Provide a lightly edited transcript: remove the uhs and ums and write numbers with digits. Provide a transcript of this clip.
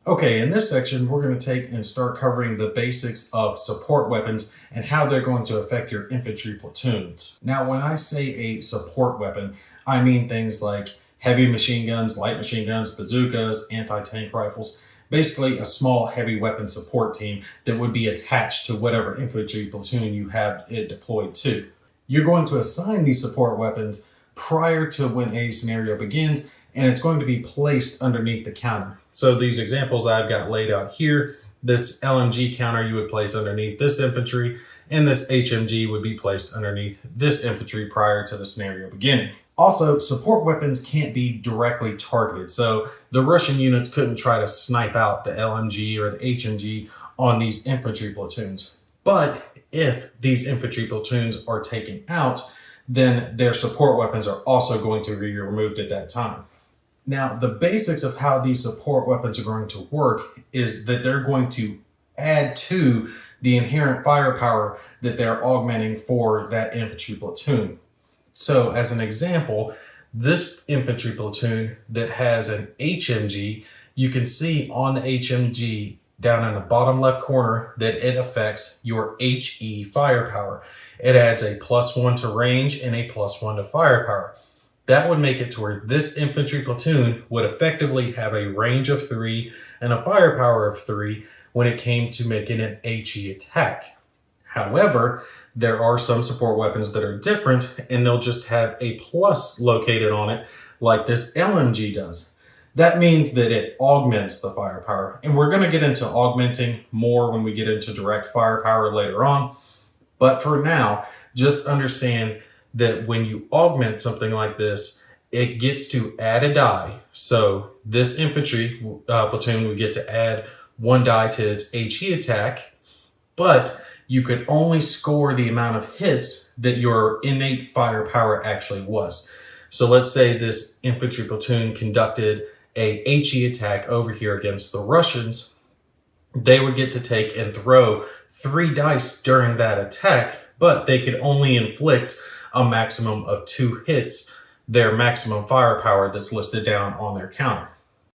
Okay, in this section, we're going to take and start covering the basics of support weapons and how they're going to affect your infantry platoons. Now, when I say a support weapon, I mean things like heavy machine guns, light machine guns, bazookas, anti-tank rifles, basically a small heavy weapon support team that would be attached to whatever infantry platoon you have it deployed to. You're going to assign these support weapons prior to when a scenario begins, and it's going to be placed underneath the counter. So these examples I've got laid out here, this LMG counter you would place underneath this infantry, and this HMG would be placed underneath this infantry prior to the scenario beginning. Also, support weapons can't be directly targeted, so the Russian units couldn't try to snipe out the LMG or the HMG on these infantry platoons. But if these infantry platoons are taken out, then their support weapons are also going to be removed at that time. Now, the basics of how these support weapons are going to work is that they're going to add to the inherent firepower that they're augmenting for that infantry platoon. So, as an example, this infantry platoon that has an HMG, you can see on the HMG down in the bottom left corner that it affects your HE firepower. It adds a +1 to range and a +1 to firepower. That would make it to where this infantry platoon would effectively have a range of 3 and a firepower of 3 when it came to making an HE attack. However, there are some support weapons that are different, and they'll just have a plus located on it like this LMG does. That means that it augments the firepower, and we're going to get into augmenting more when we get into direct firepower later on. But for now, just understand that when you augment something like this, it gets to add a die. So this infantry platoon would get to add 1 die to its HE attack, but you could only score the amount of hits that your innate firepower actually was. So let's say this infantry platoon conducted a HE attack over here against the Russians. They would get to take and throw 3 dice during that attack, but they could only inflict a maximum of 2 hits, their maximum firepower that's listed down on their counter.